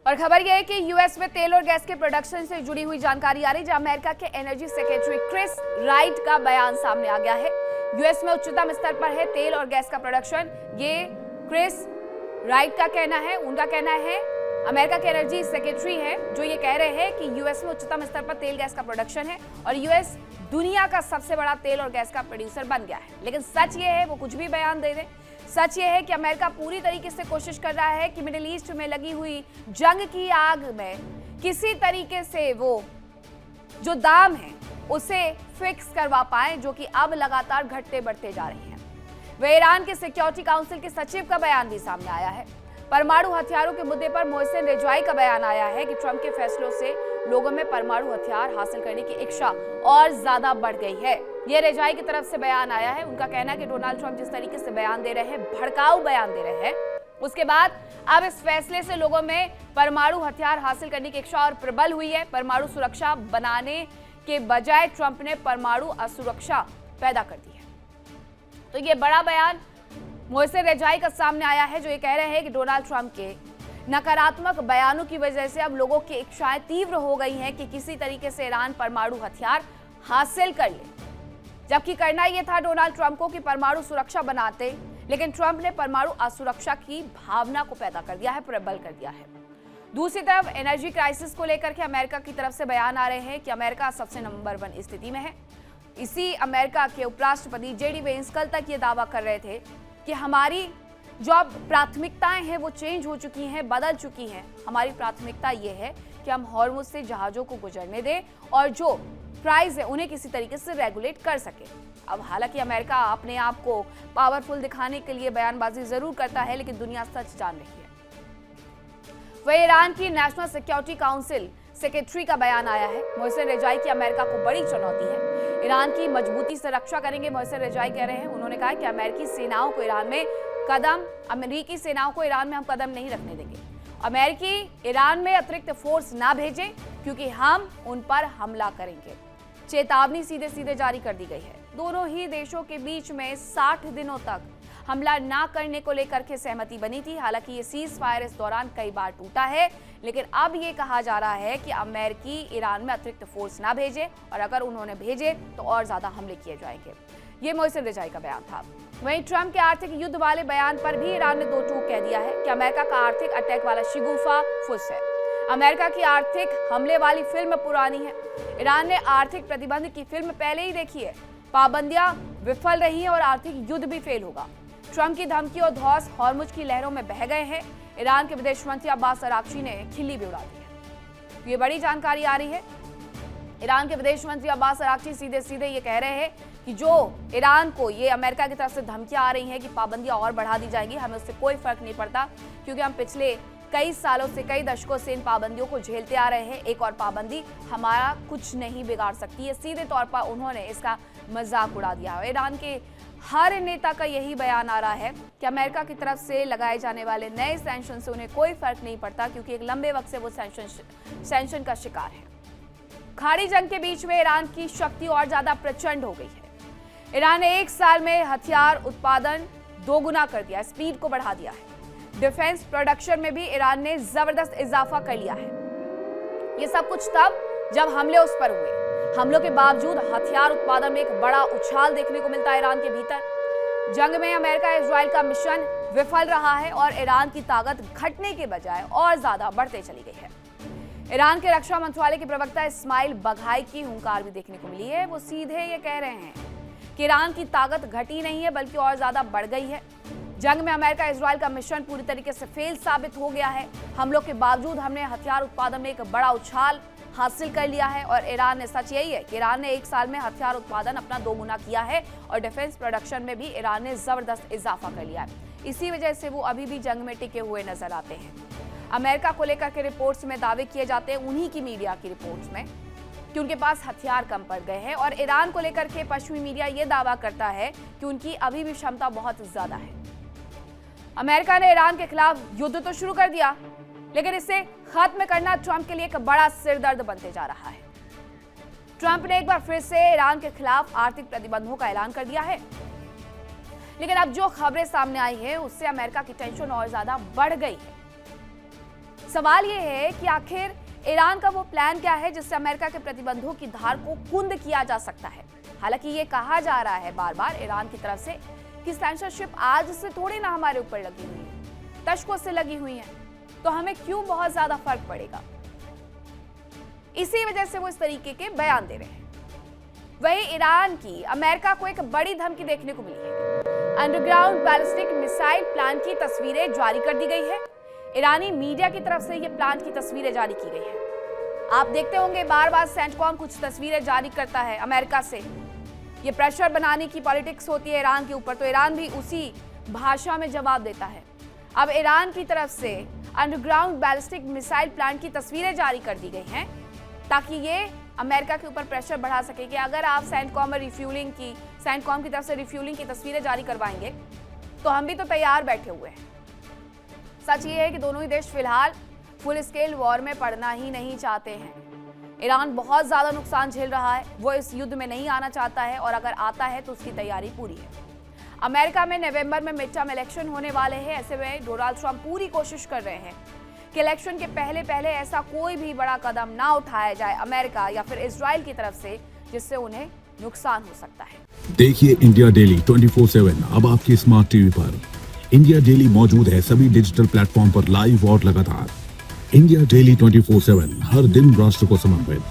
और खबर यह है कि यूएस में तेल और गैस के प्रोडक्शन से जुड़ी हुई जानकारी आ रही है, जहां अमेरिका के एनर्जी सेक्रेटरी क्रिस राइट का बयान सामने आ गया है। यूएस में उच्चतम स्तर पर है तेल और गैस का प्रोडक्शन, ये क्रिस राइट का कहना है। उनका कहना है, अमेरिका के एनर्जी सेक्रेटरी हैं जो ये कह रहे हैं कि यूएस में उच्चतम स्तर पर तेल गैस का प्रोडक्शन है और यूएस दुनिया का सबसे बड़ा तेल और गैस का प्रोड्यूसर बन गया है। लेकिन सच ये है, वो कुछ भी बयान दे दें, सच ये है कि अमेरिका पूरी तरीके से कोशिश कर रहा है कि मिडिल ईस्ट में लगी हुई जंग की आग में किसी तरीके से वो जो दाम है उसे फिक्स करवा पाए, जो कि अब लगातार घटते बढ़ते जा रहे हैं। वह ईरान के सिक्योरिटी काउंसिल के सचिव का बयान भी सामने आया है। परमाणु हथियारों के मुद्दे पर मोहसिन रेजाई का बयान आया है कि ट्रंप के फैसलों से लोगों में परमाणु हथियार हासिल करने की इच्छा और ज्यादा बढ़ गई है। यह रेजाई की तरफ से बयान आया है। उनका कहना है कि डोनाल्ड ट्रंप जिस तरीके से बयान दे रहे हैं, भड़काऊ बयान दे रहे हैं, उसके बाद अब इस फैसले से लोगों में परमाणु हथियार हासिल करने की इच्छा और प्रबल हुई है। परमाणु सुरक्षा बनाने के बजाय ट्रंप ने परमाणु असुरक्षा पैदा कर दी है। तो ये बड़ा बयान मोहसिन रेजाई का सामने आया है, जो ये कह रहे हैं कि डोनाल्ड ट्रंप के नकारात्मक बयानों की वजह से अब लोगों की इच्छाएं तीव्र हो गई हैं कि किसी तरीके से ईरान परमाणु हथियार हासिल कर ले, जबकि करना यह था डोनाल्ड ट्रंप को कि परमाणु सुरक्षा बनाते, लेकिन ट्रंप ने परमाणु असुरक्षा की भावना को पैदा कर दिया है, प्रबल कर दिया है। दूसरी तरफ एनर्जी क्राइसिस को लेकर के अमेरिका की तरफ से बयान आ रहे हैं कि अमेरिका सबसे नंबर 1 स्थिति में है। इसी अमेरिका के उपराष्ट्रपति जेडी वेंस कल तक ये दावा कर रहे थे कि हमारी जो अब प्राथमिकताएं हैं वो चेंज हो चुकी हैं, बदल चुकी हैं। हमारी प्राथमिकता ये है कि हम हॉर्मुज से जहाजों को गुजरने दें और जो प्राइस है उन्हें किसी तरीके से रेगुलेट कर सके। अब हालांकि अमेरिका अपने आप को पावरफुल दिखाने के लिए बयानबाजी जरूर करता है, लेकिन दुनिया सच जान रही है। वह ईरान की नेशनल सिक्योरिटी काउंसिल सेक्रेटरी का बयान आया है। मोहसिन रेजाई की अमेरिका को बड़ी चुनौती है, ईरान की मजबूती से रक्षा करेंगे, मोहसिन रेजाई कह रहे हैं। उन्होंने कहा कि अमेरिकी सेनाओं को ईरान में हम कदम नहीं रखने देंगे। अमेरिकी ईरान में अतिरिक्त फोर्स ना भेजें क्योंकि हम उन पर हमला करेंगे। चेतावनी सीधे सीधे जारी कर दी गई है। दोनों ही देशों के बीच में 60 दिनों तक हमला ना करने को लेकर के सहमति बनी थी। हालांकि ये सीज फायर इस दौरान कई बार टूटा है, लेकिन अब ये कहा जा रहा है कि अमेरिकी ईरान में अतिरिक्त फोर्स ना भेजे और अगर उन्होंने भेजे तो और ज्यादा हमले किए जाएंगे। ये मोहसिन रेजाई का बयान था। वहीं ट्रंप के आर्थिक युद्ध वाले बयान पर भी ईरान ने दो टूक कह दिया है कि अमेरिका का आर्थिक अटैक वाला शिगुफा फुस है। अमेरिका की आर्थिक हमले वाली फिल्म पुरानी है। ईरान ने आर्थिक प्रतिबंध की फिल्म पहले ही देखी है। पाबंदियां विफल रही हैं और आर्थिक युद्ध भी फेल होगा। ट्रंप की धमकी और धौस हॉर्मुज की लहरों में बह गए हैं। ईरान के विदेश मंत्री अब्बास अराक्ची ने खिल्ली भी उड़ा दी है। ये बड़ी जानकारी आ रही है। ईरान के विदेश मंत्री अब्बास अराक्ची सीधे सीधे ये कह रहे हैं कि जो ईरान को ये अमेरिका की तरफ से धमकियां आ रही हैं कि पाबंदियां और बढ़ा दी जाएंगी, हमें उससे कोई फर्क नहीं पड़ता, क्योंकि हम पिछले कई सालों से, कई दशकों से इन पाबंदियों को झेलते आ रहे हैं। एक और पाबंदी हमारा कुछ नहीं बिगाड़ सकती है। सीधे तौर पर उन्होंने इसका मजाक उड़ा दिया है। ईरान के हर नेता का यही बयान आ रहा है कि अमेरिका की तरफ से लगाए जाने वाले नए सैंक्शन से उन्हें कोई फर्क नहीं पड़ता, क्योंकि एक लंबे वक्त से वो सैंक्शन का शिकार है। खाड़ी जंग के बीच में ईरान की शक्ति और ज्यादा प्रचंड हो गई है। ईरान ने 1 साल में हथियार उत्पादन 2 गुना कर दिया, स्पीड को बढ़ा दिया है। डिफेंस प्रोडक्शन में भी ईरान ने जबरदस्त इजाफा कर लिया है। ये सब कुछ तब जब हमले उस पर हुए। हमलों के बावजूद हथियार उत्पादन में एक बड़ा उछाल देखने को मिलता है ईरान के भीतर। जंग में अमेरिका इजराइल का मिशन विफल रहा है और ईरान की ताकत घटने के बजाय और ज्यादा बढ़ते चली गई है। ईरान के रक्षा मंत्रालय के प्रवक्ता इस्माइल बघाई की हुंकार भी देखने को मिली है। वो सीधे ये कह रहे हैं कि ईरान की ताकत घटी नहीं है बल्कि और ज्यादा बढ़ गई है। जंग में अमेरिका इजराइल का मिशन पूरी तरीके से फेल साबित हो गया है। हमलों के बावजूद हमने हथियार उत्पादन में एक बड़ा उछाल हासिल कर लिया है और ईरान ने, सच यही है कि ईरान ने 1 साल में हथियार उत्पादन अपना 2 गुना किया है और डिफेंस प्रोडक्शन में भी ईरान ने जबरदस्त इजाफा कर लिया है। इसी वजह से वो अभी भी जंग में टिके हुए नजर आते हैं। अमेरिका को लेकर के रिपोर्ट्स में दावे किए जाते हैं, उन्हीं की मीडिया की रिपोर्ट्स में, कि उनके पास हथियार कम पड़ गए हैं। और ईरान को लेकर के पश्चिमी मीडिया ये दावा करता है कि उनकी अभी भी क्षमता बहुत ज्यादा है। अमेरिका ने ईरान के खिलाफ युद्ध तो शुरू कर दिया, लेकिन इसे खत्म करना ट्रंप के लिए एक बड़ा सिरदर्द बनते जा रहा है। ट्रंप ने एक बार फिर से ईरान के खिलाफ आर्थिक प्रतिबंधों का ऐलान कर दिया है, लेकिन अब जो खबरें सामने आई है उससे अमेरिका की टेंशन और ज्यादा बढ़ गई है। सवाल ये है कि आखिर ईरान का वो प्लान क्या है जिससे अमेरिका के प्रतिबंधों की धार को कुंद किया जा सकता है। हालांकि ये कहा जा रहा है बार बार ईरान की तरफ से कि सेंसरशिप आज से थोड़ी ना हमारे ऊपर लगी हुई है, दशकों से लगी हुई है, तो हमें क्यों बहुत ज्यादा फर्क पड़ेगा। इसी वजह से वो इस तरीके के बयान दे रहे हैं। वहीं ईरान की अमेरिका को एक बड़ी धमकी देखने को मिली है। अंडरग्राउंड बैलिस्टिक मिसाइल प्लान की तस्वीरें जारी कर दी गई है। ईरानी मीडिया की तरफ से ये प्लान की तस्वीरें जारी की गई है। आप देखते होंगे बार बार सेंटकॉम कुछ तस्वीरें जारी करता है अमेरिका से। ये प्रेशर बनाने की पॉलिटिक्स होती है ईरान के ऊपर, तो ईरान भी उसी भाषा में जवाब देता है। अब ईरान की तरफ से अंडरग्राउंड बैलिस्टिक मिसाइल प्लान की तस्वीरें जारी कर दी गई हैं ताकि ये अमेरिका के ऊपर प्रेशर बढ़ा सके कि अगर आप सेंटकॉम की तरफ से रिफ्यूलिंग की तस्वीरें जारी करवाएंगे तो हम भी तो तैयार बैठे हुए हैं। सच ये है कि दोनों ही देश फिलहाल फुल स्केल वॉर में पड़ना ही नहीं चाहते हैं। ईरान बहुत ज्यादा नुकसान झेल रहा है, वो इस युद्ध में नहीं आना चाहता है और अगर आता है तो उसकी तैयारी पूरी है। अमेरिका में नवंबर में मिडटर्म इलेक्शन होने वाले हैं। ऐसे में डोनाल्ड ट्रंप पूरी कोशिश कर रहे हैं कि इलेक्शन के पहले ऐसा कोई भी बड़ा कदम ना उठाया जाए अमेरिका या फिर इजराइल की तरफ से जिससे उन्हें नुकसान हो सकता है। देखिए इंडिया डेली 24/7 अब आपके स्मार्ट टीवी पर। इंडिया डेली मौजूद है सभी डिजिटल प्लेटफॉर्म पर लाइव और लगातार। इंडिया डेली 24/7 हर दिन राष्ट्र को समर्पित।